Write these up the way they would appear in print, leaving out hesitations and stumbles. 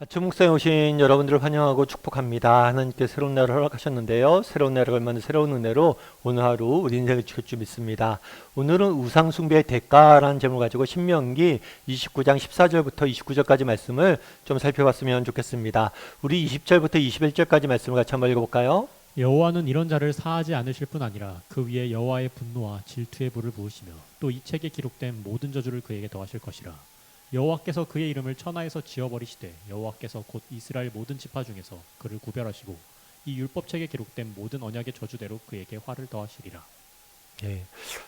아침 묵상에 오신 여러분들을 환영하고 축복합니다. 하나님께 새로운 날을 허락하셨는데요. 새로운 날을 걸맞는 새로운 은혜로 오늘 하루 우리 인생을 지킬 줄 믿습니다. 오늘은 우상 숭배의 대가라는 제목을 가지고 신명기 29장 14절부터 29절까지 말씀을 좀 살펴봤으면 좋겠습니다. 우리 20절부터 21절까지 말씀을 같이 한번 읽어볼까요? 여호와는 이런 자를 사하지 않으실 뿐 아니라 그 위에 여호와의 분노와 질투의 불을 부으시며 또 이 책에 기록된 모든 저주를 그에게 더하실 것이라. 여호와께서 그의 이름을 천하에서 지워버리시되 여호와께서 곧 이스라엘 모든 지파 중에서 그를 구별하시고 이 율법책에 기록된 모든 언약의 저주대로 그에게 화를 더하시리라. 예.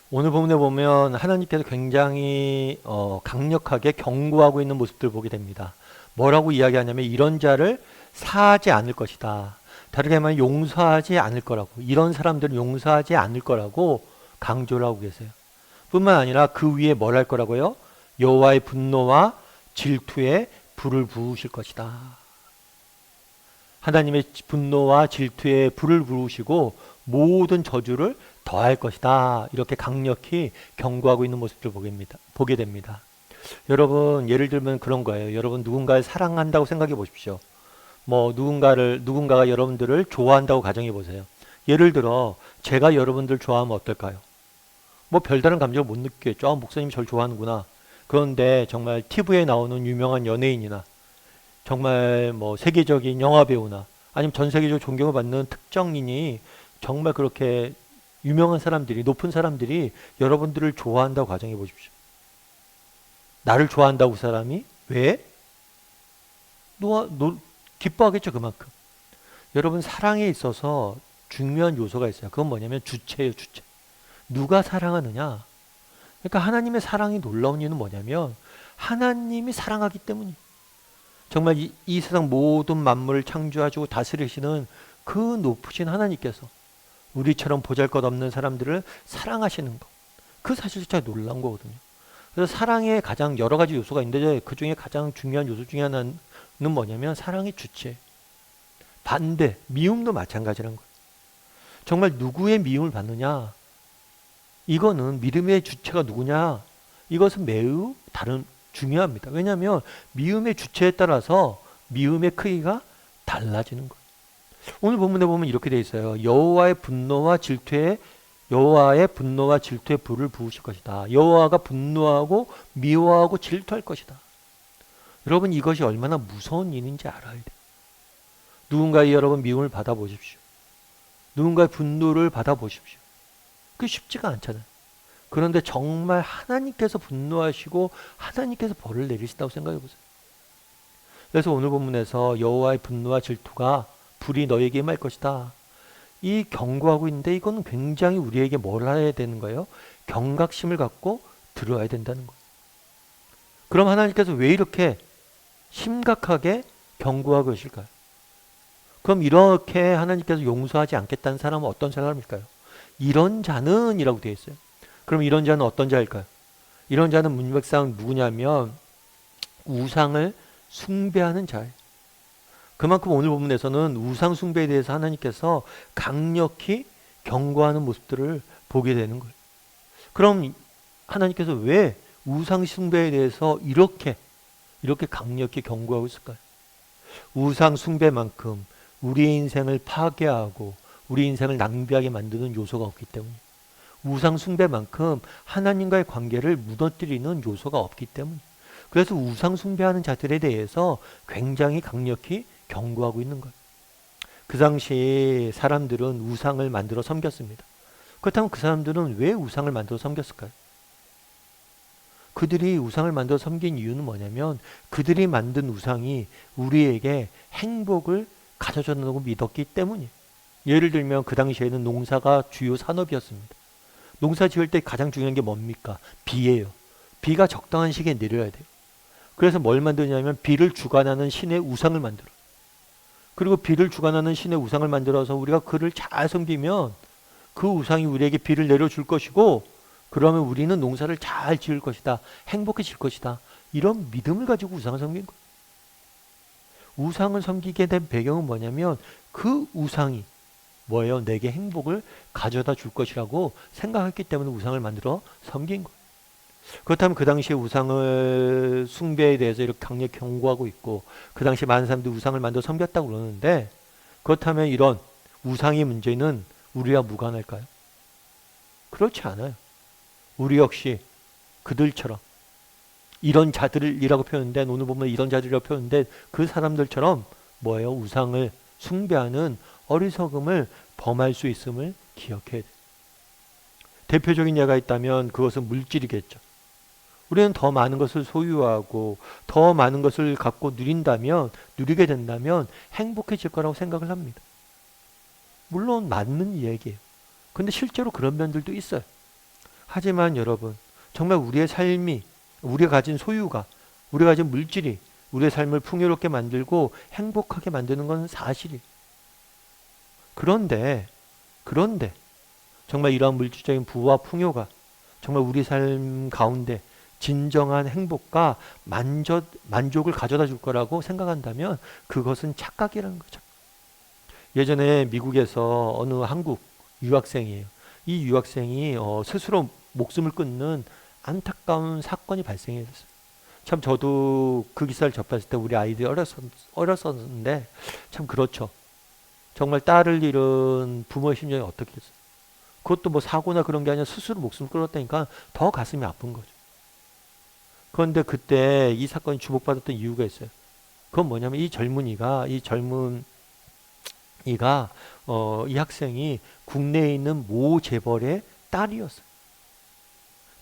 오늘 본문에 보면 하나님께서 굉장히 강력하게 경고하고 있는 모습들을 보게 됩니다. 뭐라고 이야기하냐면 이런 자를 사하지 않을 것이다. 다르게 말하면 용서하지 않을 거라고, 이런 사람들은 용서하지 않을 거라고 강조를 하고 계세요. 뿐만 아니라 그 위에 뭘 할 거라고요? 여호와의 분노와 질투에 불을 부으실 것이다. 하나님의 분노와 질투에 불을 부으시고 모든 저주를 더할 것이다. 이렇게 강력히 경고하고 있는 모습을 보게 됩니다. 여러분, 예를 들면 그런 거예요. 여러분 누군가를 사랑한다고 생각해 보십시오. 누군가가 여러분들을 좋아한다고 가정해 보세요. 예를 들어 제가 여러분들 좋아하면 어떨까요? 별다른 감정을 못 느끼겠죠. 목사님이 저를 좋아하는구나. 그런데 정말 TV에 나오는 유명한 연예인이나 정말 세계적인 영화 배우나 아니면 전 세계적으로 존경을 받는 특정인이 정말 그렇게 유명한 사람들이, 높은 사람들이 여러분들을 좋아한다고 가정해 보십시오. 나를 좋아한다고 그 사람이 왜? 기뻐하겠죠, 그만큼. 여러분, 사랑에 있어서 중요한 요소가 있어요. 그건 뭐냐면 주체예요, 주체. 누가 사랑하느냐? 그러니까 하나님의 사랑이 놀라운 이유는 뭐냐면 하나님이 사랑하기 때문이에요. 정말 이 세상 모든 만물을 창조하시고 다스리시는 그 높으신 하나님께서 우리처럼 보잘것없는 사람들을 사랑하시는 것. 그 사실 자체가 놀라운 거거든요. 그래서 사랑에 가장 여러 가지 요소가 있는데 그 중에 가장 중요한 요소 중에 하나는 뭐냐면 사랑의 주체. 반대, 미움도 마찬가지라는 거예요. 정말 누구의 미움을 받느냐? 이거는 믿음의 주체가 누구냐? 이것은 매우 중요합니다. 왜냐하면 미움의 주체에 따라서 미움의 크기가 달라지는 거예요. 오늘 본문에 보면 이렇게 돼 있어요. 여호와의 분노와 질투에 불을 부으실 것이다. 여호와가 분노하고 미워하고 질투할 것이다. 여러분, 이것이 얼마나 무서운 일인지 알아야 돼요. 누군가의 여러분 미움을 받아보십시오. 누군가의 분노를 받아보십시오. 그게 쉽지가 않잖아요. 그런데 정말 하나님께서 분노하시고 하나님께서 벌을 내리신다고 생각해 보세요. 그래서 오늘 본문에서 여호와의 분노와 질투가 불이 너에게 임할 것이다. 이 경고하고 있는데 이건 굉장히 우리에게 뭘 해야 되는 거예요? 경각심을 갖고 들어야 된다는 거예요. 그럼 하나님께서 왜 이렇게 심각하게 경고하고 계실까요? 그럼 이렇게 하나님께서 용서하지 않겠다는 사람은 어떤 사람일까요? 이런 자는 이라고 되어 있어요. 그럼 이런 자는 어떤 자일까요? 이런 자는 문맥상 누구냐면 우상을 숭배하는 자예요. 그만큼 오늘 본문에서는 우상 숭배에 대해서 하나님께서 강력히 경고하는 모습들을 보게 되는 거예요. 그럼 하나님께서 왜 우상 숭배에 대해서 이렇게 강력히 경고하고 있을까요? 우상 숭배만큼 우리의 인생을 파괴하고 우리 인생을 낭비하게 만드는 요소가 없기 때문에, 우상 숭배만큼 하나님과의 관계를 무너뜨리는 요소가 없기 때문에, 그래서 우상 숭배하는 자들에 대해서 굉장히 강력히 경고하고 있는 거예요. 그 당시 사람들은 우상을 만들어 섬겼습니다. 그렇다면 그 사람들은 왜 우상을 만들어 섬겼을까요? 그들이 우상을 만들어 섬긴 이유는 뭐냐면 그들이 만든 우상이 우리에게 행복을 가져준다고 믿었기 때문이에요. 예를 들면 그 당시에는 농사가 주요 산업이었습니다. 농사 지을 때 가장 중요한 게 뭡니까? 비예요. 비가 적당한 시기에 내려야 돼요. 그래서 뭘 만드냐면 비를 주관하는 신의 우상을 만들어요. 그리고 비를 주관하는 신의 우상을 만들어서 우리가 그를 잘 섬기면 그 우상이 우리에게 비를 내려줄 것이고, 그러면 우리는 농사를 잘 지을 것이다. 행복해질 것이다. 이런 믿음을 가지고 우상을 섬긴 거예요. 우상을 섬기게 된 배경은 뭐냐면 그 우상이 뭐예요? 내게 행복을 가져다 줄 것이라고 생각했기 때문에 우상을 만들어 섬긴 거예요. 그렇다면 그 당시에 우상을 숭배에 대해서 이렇게 강력히 경고하고 있고 그 당시 많은 사람들이 우상을 만들어 섬겼다고 그러는데 그렇다면 이런 우상의 문제는 우리와 무관할까요? 그렇지 않아요. 우리 역시 그들처럼 이런 자들이라고 표현된 오늘 보면 이런 자들이라고 표현된 그 사람들처럼 뭐예요? 우상을 숭배하는 어리석음을 범할 수 있음을 기억해야 돼. 대표적인 예가 있다면 그것은 물질이겠죠. 우리는 더 많은 것을 소유하고 더 많은 것을 갖고 누리게 된다면 행복해질 거라고 생각을 합니다. 물론 맞는 이야기예요. 근데 실제로 그런 면들도 있어요. 하지만 여러분, 정말 우리의 삶이, 우리가 가진 소유가, 우리가 가진 물질이 우리의 삶을 풍요롭게 만들고 행복하게 만드는 건 사실이에요. 그런데 정말 이러한 물질적인 부와 풍요가 정말 우리 삶 가운데 진정한 행복과 만족을 가져다 줄 거라고 생각한다면 그것은 착각이라는 거죠. 예전에 미국에서 어느 한국 유학생이에요. 이 유학생이 스스로 목숨을 끊는 안타까운 사건이 발생했어요. 참 저도 그 기사를 접했을 때 우리 아이들이 어렸었는데 참 그렇죠. 정말 딸을 잃은 부모의 심정이 어떻겠어요. 그것도 뭐 사고나 그런 게 아니라 스스로 목숨을 끊었다니까 더 가슴이 아픈 거죠. 그런데 그때 이 사건이 주목받았던 이유가 있어요. 그건 뭐냐면 이 학생이 국내에 있는 모 재벌의 딸이었어요.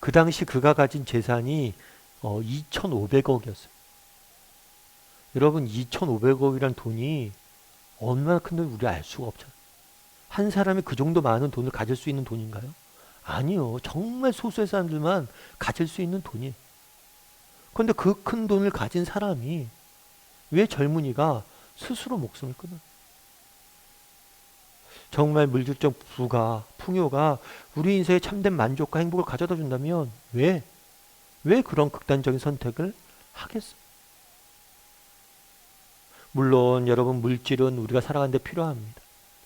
그 당시 그가 가진 재산이 2,500억이었어요. 여러분 2,500억이란 돈이 얼마나 큰 돈인지 우리 알 수가 없잖아요. 한 사람이 그 정도 많은 돈을 가질 수 있는 돈인가요? 아니요. 정말 소수의 사람들만 가질 수 있는 돈이에요. 그런데 그 큰 돈을 가진 사람이 왜 젊은이가 스스로 목숨을 끊어요? 정말 물질적 부가, 풍요가 우리 인생에 참된 만족과 행복을 가져다 준다면 왜 그런 극단적인 선택을 하겠어요? 물론 여러분 물질은 우리가 살아가는 데 필요합니다.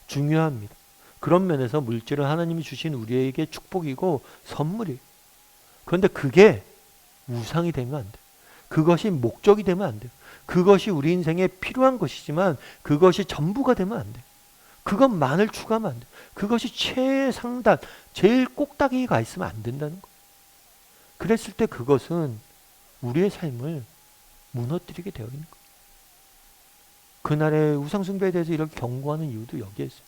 중요합니다. 그런 면에서 물질은 하나님이 주신 우리에게 축복이고 선물이에요. 그런데 그게 우상이 되면 안 돼요. 그것이 목적이 되면 안 돼요. 그것이 우리 인생에 필요한 것이지만 그것이 전부가 되면 안 돼요. 그것만을 추구하면 안 돼요. 그것이 최상단, 제일 꼭다기가 있으면 안 된다는 거예요. 그랬을 때 그것은 우리의 삶을 무너뜨리게 되어 있는 거예요. 그날의 우상숭배에 대해서 이렇게 경고하는 이유도 여기에 있어요.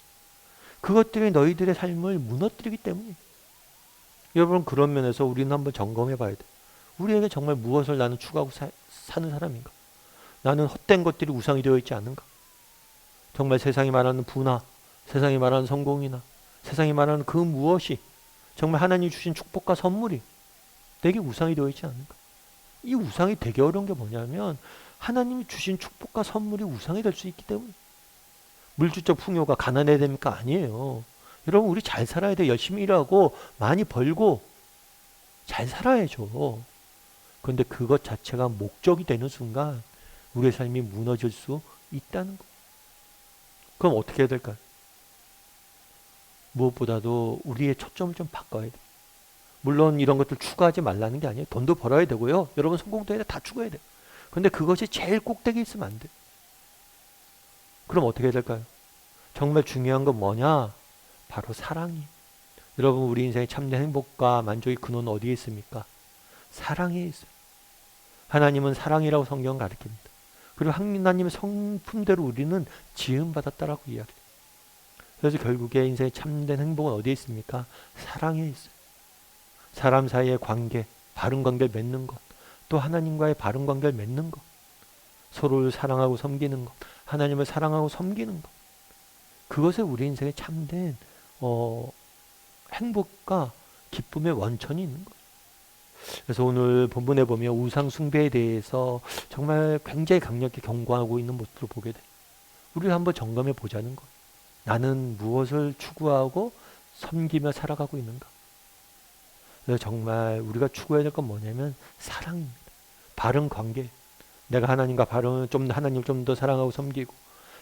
그것들이 너희들의 삶을 무너뜨리기 때문이에요. 여러분 그런 면에서 우리는 한번 점검해 봐야 돼요. 우리에게 정말 무엇을 나는 추구하고 사는 사람인가? 나는 헛된 것들이 우상이 되어 있지 않은가? 정말 세상이 말하는 부나 세상이 말하는 성공이나 세상이 말하는 그 무엇이 정말 하나님이 주신 축복과 선물이 내게 우상이 되어 있지 않은가? 이 우상이 되게 어려운 게 뭐냐면 하나님이 주신 축복과 선물이 우상이 될 수 있기 때문에 물질적 풍요가 가난해야 됩니까? 아니에요. 여러분 우리 잘 살아야 돼. 열심히 일하고 많이 벌고 잘 살아야죠. 그런데 그것 자체가 목적이 되는 순간 우리의 삶이 무너질 수 있다는 거. 그럼 어떻게 해야 될까요? 무엇보다도 우리의 초점을 좀 바꿔야 돼요. 물론 이런 것들 추구하지 말라는 게 아니에요. 돈도 벌어야 되고요. 여러분 성공도 해야 돼. 다 추구해야 돼요. 근데 그것이 제일 꼭대기에 있으면 안 돼요. 그럼 어떻게 해야 될까요? 정말 중요한 건 뭐냐? 바로 사랑이에요. 여러분 우리 인생의 참된 행복과 만족의 근원은 어디에 있습니까? 사랑에 있어요. 하나님은 사랑이라고 성경은 가르칩니다. 그리고 하나님의 성품대로 우리는 지음받았다라고 이야기해요. 그래서 결국에 인생의 참된 행복은 어디에 있습니까? 사랑에 있어요. 사람 사이의 관계, 바른 관계를 맺는 것, 또 하나님과의 바른 관계를 맺는 것, 서로를 사랑하고 섬기는 것, 하나님을 사랑하고 섬기는 것, 그것에 우리 인생에 참된 행복과 기쁨의 원천이 있는 거예요. 그래서 오늘 본문에 보면 우상 숭배에 대해서 정말 굉장히 강력히 경고하고 있는 모습을 보게 돼요. 우리가 한번 점검해 보자는 거예요. 나는 무엇을 추구하고 섬기며 살아가고 있는가? 그래서 정말 우리가 추구해야 될 건 뭐냐면 사랑입니다. 바른 관계. 내가 하나님과 하나님을 좀 더 사랑하고 섬기고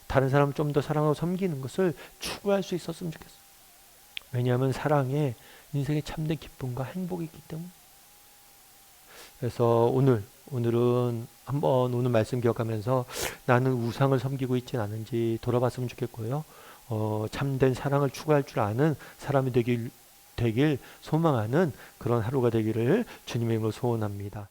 다른 사람을 좀 더 사랑하고 섬기는 것을 추구할 수 있었으면 좋겠어요. 왜냐하면 사랑에 인생의 참된 기쁨과 행복이 있기 때문에. 그래서 오늘은 한번 오늘 말씀 기억하면서 나는 우상을 섬기고 있진 않은지 돌아봤으면 좋겠고요. 참된 사랑을 추구할 줄 아는 사람이 되길 소망하는 그런 하루가 되기를 주님의 이름으로 소원합니다.